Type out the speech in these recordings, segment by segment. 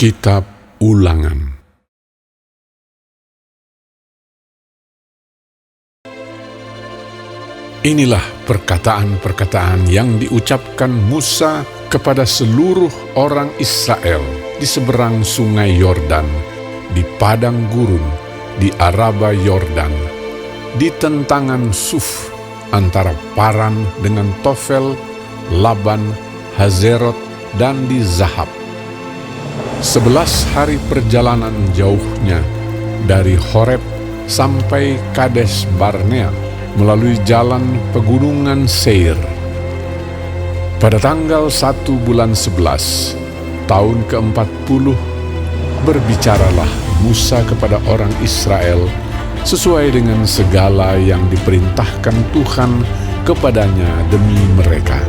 Kitab Ulangan. Inilah perkataan-perkataan yang diucapkan Musa kepada seluruh orang Israel di seberang sungai Yordan, di padang gurun, di Araba Yordan, di tentangan Suf, antara Paran dengan Tofel, Laban, Hazerot, dan di Zahab. 11 hari perjalanan jauhnya dari Horeb sampai Kades Barnea melalui jalan pegunungan Seir. Pada tanggal 1 bulan 11, tahun ke-40, berbicaralah Musa kepada orang Israel sesuai dengan segala yang diperintahkan Tuhan kepadanya demi mereka.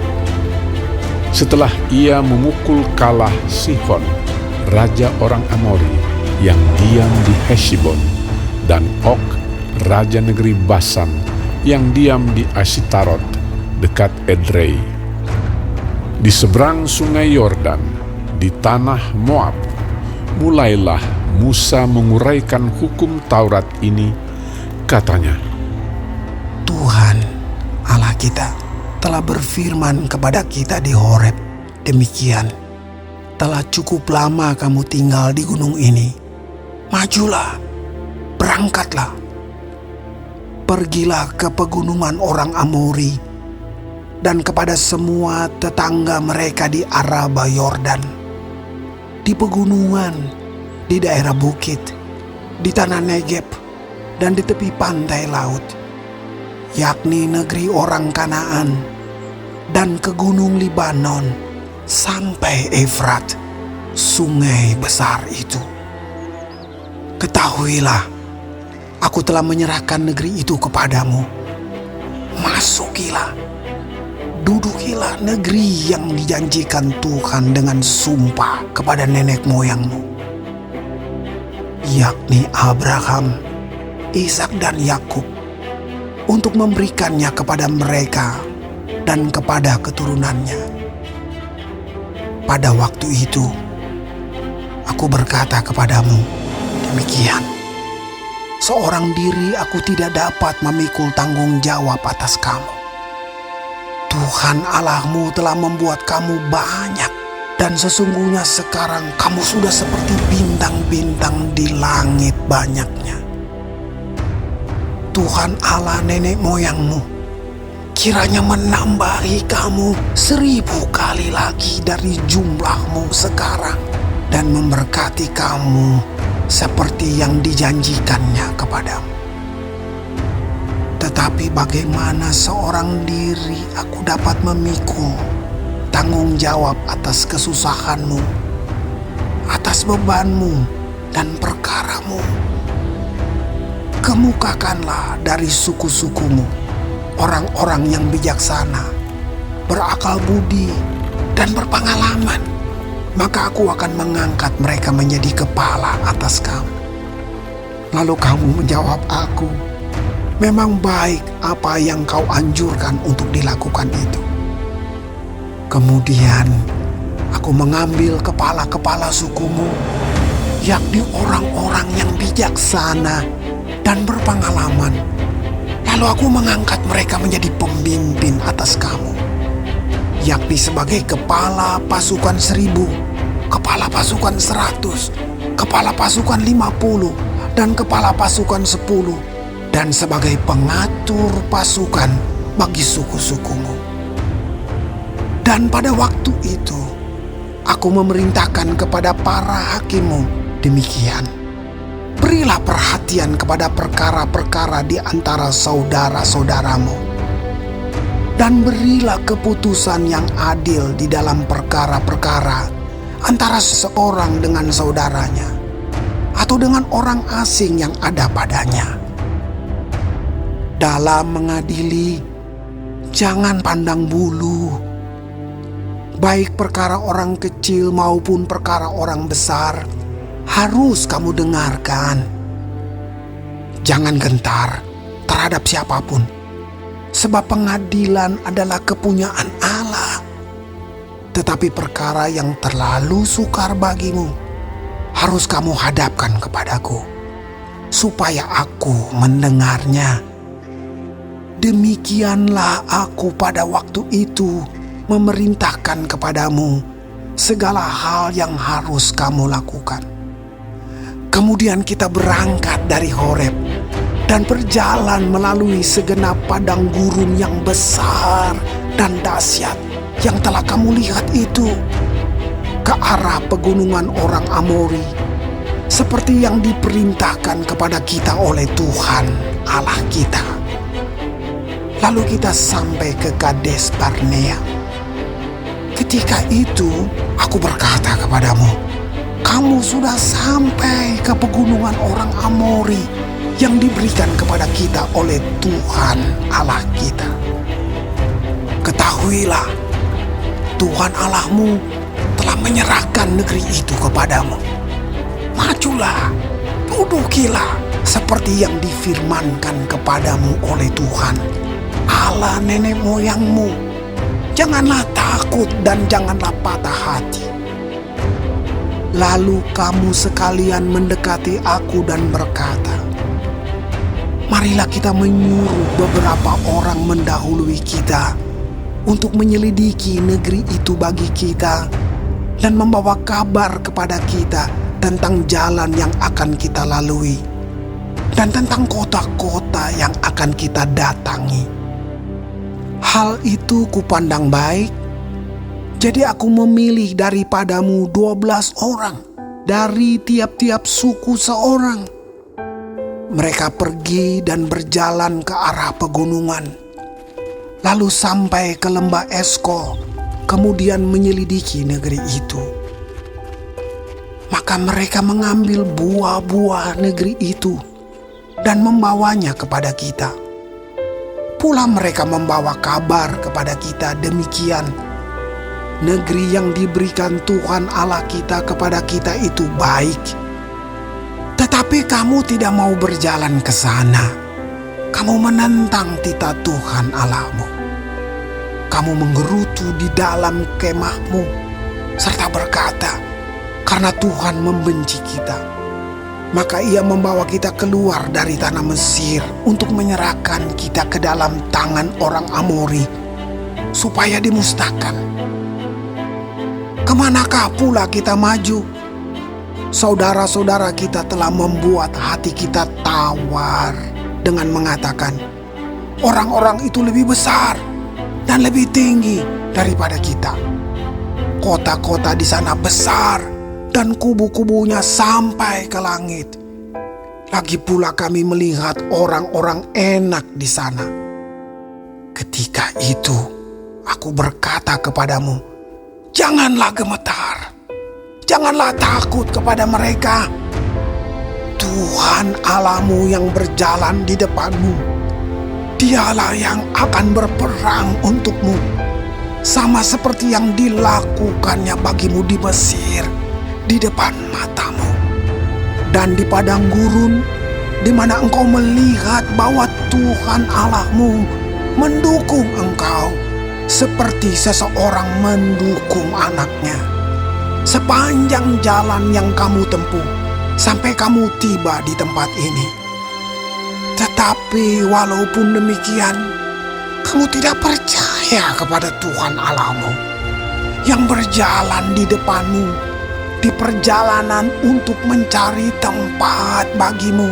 Setelah ia memukul kalah Sihon, raja orang Amori yang diam di Heshbon, dan Og, raja negeri Basan yang diam di Ashitarot dekat Edrei. Di seberang sungai Yordan, di tanah Moab, mulailah Musa menguraikan hukum Taurat ini. Katanya, Tuhan Allah kita telah berfirman kepada kita di Horeb demikian, telah cukup lama kamu tinggal di gunung ini. Majulah, berangkatlah, pergilah ke pegunungan orang Amori dan kepada semua tetangga mereka di Araba Yordan, di pegunungan, di daerah bukit, di tanah Negeb, dan di tepi pantai laut, yakni negeri orang Kanaan, dan ke gunung Libanon, sampai Efrat, sungai besar itu. Ketahuilah, aku telah menyerahkan negeri itu kepadamu. Masukilah, dudukilah negeri yang dijanjikan Tuhan dengan sumpah kepada nenek moyangmu, yakni Abraham, Ishak, dan Yakub, untuk memberikannya kepada mereka dan kepada keturunannya. Pada waktu itu, aku berkata kepadamu demikian, seorang diri aku tidak dapat memikul tanggung jawab atas kamu. Tuhan Allahmu telah membuat kamu banyak, dan sesungguhnya sekarang kamu sudah seperti bintang-bintang di langit banyaknya. Tuhan Allah nenek moyangmu kiranya menambahi kamu 1000 kali lagi dari jumlahmu sekarang, dan memberkati kamu seperti yang dijanjikannya kepadamu. Tetapi bagaimana seorang diri aku dapat memikul tanggung jawab atas kesusahanmu, atas bebanmu dan perkaramu? Kemukakanlah dari suku-sukumu orang-orang yang bijaksana, berakal budi, dan berpengalaman, maka aku akan mengangkat mereka menjadi kepala atas kamu. Lalu kamu menjawab aku, memang baik apa yang kau anjurkan untuk dilakukan itu. Kemudian aku mengambil kepala-kepala sukumu, yakni orang-orang yang bijaksana dan berpengalaman, lalu aku mengangkat mereka menjadi pemimpin atas kamu, yakni sebagai kepala pasukan 1000, kepala pasukan 100, kepala pasukan 50, dan kepala pasukan 10, dan sebagai pengatur pasukan bagi suku-sukumu. Dan pada waktu itu, aku memerintahkan kepada para hakimmu demikian, berilah perhatian kepada perkara-perkara di antara saudara-saudaramu, dan berilah keputusan yang adil di dalam perkara-perkara antara seseorang dengan saudaranya, atau dengan orang asing yang ada padanya. Dalam mengadili, jangan pandang bulu, baik perkara orang kecil maupun perkara orang besar harus kamu dengarkan. Jangan gentar terhadap siapapun, sebab pengadilan adalah kepunyaan Allah. Tetapi perkara yang terlalu sukar bagimu, harus kamu hadapkan kepadaku, supaya aku mendengarnya. Demikianlah aku pada waktu itu memerintahkan kepadamu segala hal yang harus kamu lakukan. Kemudian kita berangkat dari Horeb dan berjalan melalui segenap padang gurun yang besar dan dahsyat yang telah kamu lihat itu, ke arah pegunungan orang Amori, seperti yang diperintahkan kepada kita oleh Tuhan Allah kita. Lalu kita sampai ke Kades Barnea. Ketika itu aku berkata kepadamu, kamu sudah sampai ke pegunungan orang Amori yang diberikan kepada kita oleh Tuhan Allah kita. Ketahuilah, Tuhan Allahmu telah menyerahkan negeri itu kepadamu. Majulah, dudukilah seperti yang difirmankan kepadamu oleh Tuhan Allah nenek moyangmu. Janganlah takut dan janganlah patah hati. Lalu kamu sekalian mendekati aku dan berkata, marilah kita menyuruh beberapa orang mendahului kita untuk menyelidiki negeri itu bagi kita dan membawa kabar kepada kita tentang jalan yang akan kita lalui dan tentang kota-kota yang akan kita datangi. Hal itu kupandang baik, jadi aku memilih daripadamu 12 orang dari tiap-tiap suku seorang. Mereka pergi dan berjalan ke arah pegunungan, lalu sampai ke lembah Eskol, kemudian menyelidiki negeri itu. Maka mereka mengambil buah-buah negeri itu dan membawanya kepada kita. Pula mereka membawa kabar kepada kita demikian, negeri yang diberikan Tuhan Allah kita kepada kita itu baik. Tetapi kamu tidak mau berjalan ke sana. Kamu menentang titah Tuhan Allahmu. Kamu menggerutu di dalam kemahmu serta berkata, karena Tuhan membenci kita, maka ia membawa kita keluar dari tanah Mesir untuk menyerahkan kita ke dalam tangan orang Amori, supaya dimusnahkan. Kemanakah pula kita maju? Saudara-saudara kita telah membuat hati kita tawar dengan mengatakan, orang-orang itu lebih besar dan lebih tinggi daripada kita. Kota-kota di sana besar dan kubu-kubunya sampai ke langit. Lagi pula kami melihat orang-orang enak di sana. Ketika itu aku berkata kepadamu, janganlah gemetar, janganlah takut kepada mereka. Tuhan Allahmu yang berjalan di depanmu, Dialah yang akan berperang untukmu, sama seperti yang dilakukannya bagimu di Mesir, di depan matamu. Dan di padang gurun, di mana engkau melihat bahwa Tuhan Allahmu mendukung engkau, seperti seseorang mendukung anaknya, sepanjang jalan yang kamu tempuh, sampai kamu tiba di tempat ini. Tetapi walaupun demikian, kamu tidak percaya kepada Tuhan Allahmu, yang berjalan di depanmu, di perjalanan untuk mencari tempat bagimu,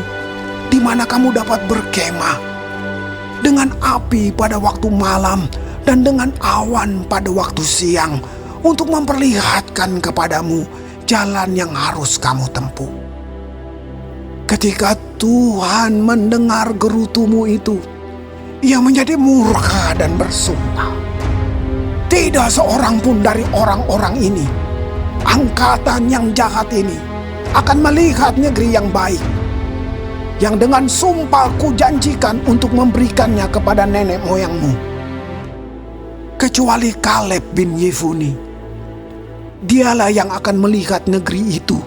di mana kamu dapat berkemah, dengan api pada waktu malam dan dengan awan pada waktu siang, untuk memperlihatkan kepadamu jalan yang harus kamu tempuh. Ketika Tuhan mendengar gerutumu itu, Ia menjadi murka dan bersumpah, tidak seorang pun dari orang-orang ini, angkatan yang jahat ini, akan melihat negeri yang baik, yang dengan sumpah kujanjikan untuk memberikannya kepada nenek moyangmu, kecuali Kaleb bin Yefune. Dialah yang akan melihat negeri itu,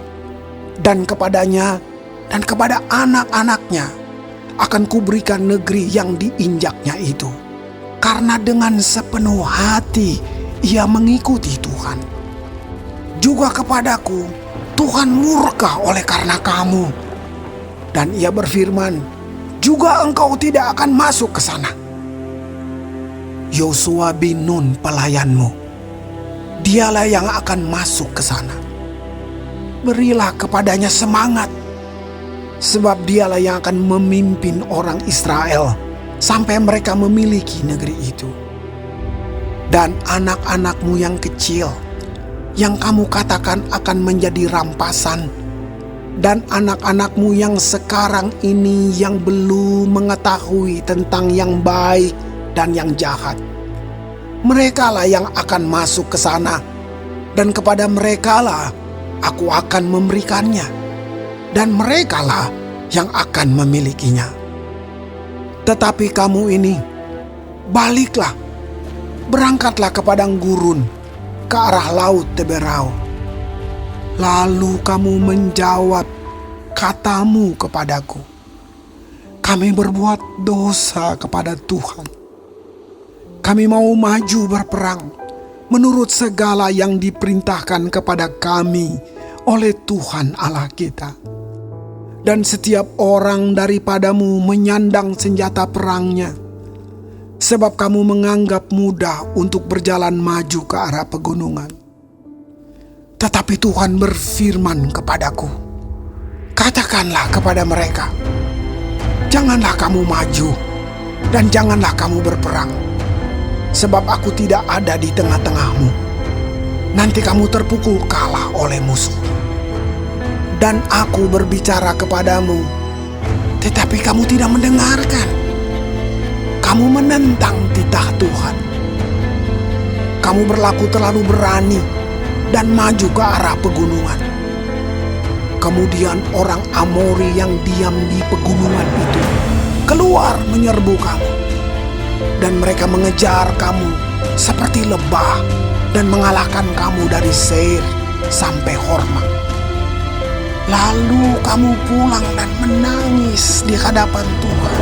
dan kepadanya dan kepada anak-anaknya akan kuberikan negeri yang diinjaknya itu, karena dengan sepenuh hati ia mengikuti Tuhan. Juga kepadaku Tuhan murka oleh karena kamu. Dan ia berfirman, juga engkau tidak akan masuk ke sana. Yosua bin Nun pelayanmu, dialah yang akan masuk ke sana. Berilah kepadanya semangat, sebab dialah yang akan memimpin orang Israel sampai mereka memiliki negeri itu. Dan anak-anakmu yang kecil, yang kamu katakan akan menjadi rampasan, dan anak-anakmu yang sekarang ini yang belum mengetahui tentang yang baik dan yang jahat, merekalah yang akan masuk ke sana, dan kepada merekalah aku akan memberikannya, dan merekalah yang akan memilikinya. Tetapi kamu ini, baliklah, berangkatlah ke padang gurun, ke arah laut Teberau. Lalu kamu menjawab katamu kepadaku, kami berbuat dosa kepada Tuhan. Kami mau maju berperang menurut segala yang diperintahkan kepada kami oleh Tuhan Allah kita. Dan setiap orang daripadamu menyandang senjata perangnya, sebab kamu menganggap mudah untuk berjalan maju ke arah pegunungan. Tetapi Tuhan berfirman kepadaku, katakanlah kepada mereka, janganlah kamu maju dan janganlah kamu berperang, sebab aku tidak ada di tengah-tengahmu. Nanti kamu terpukul kalah oleh musuh. Dan aku berbicara kepadamu, tetapi kamu tidak mendengarkan. Kamu menentang titah Tuhan. Kamu berlaku terlalu berani dan maju ke arah pegunungan. Kemudian orang Amori yang diam di pegunungan itu keluar menyerbu kamu, dan mereka mengejar kamu seperti lebah dan mengalahkan kamu dari Seir sampai Horma. Lalu kamu pulang dan menangis di hadapan Tuhan.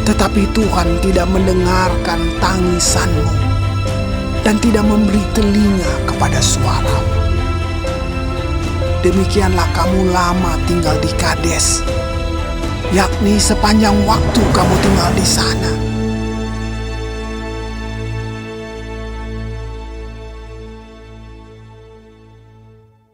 Tetapi Tuhan tidak mendengarkan tangisanmu dan tidak memberi telinga kepada suara. Demikianlah kamu lama tinggal di Kades, yakni sepanjang waktu kamu tinggal di sana.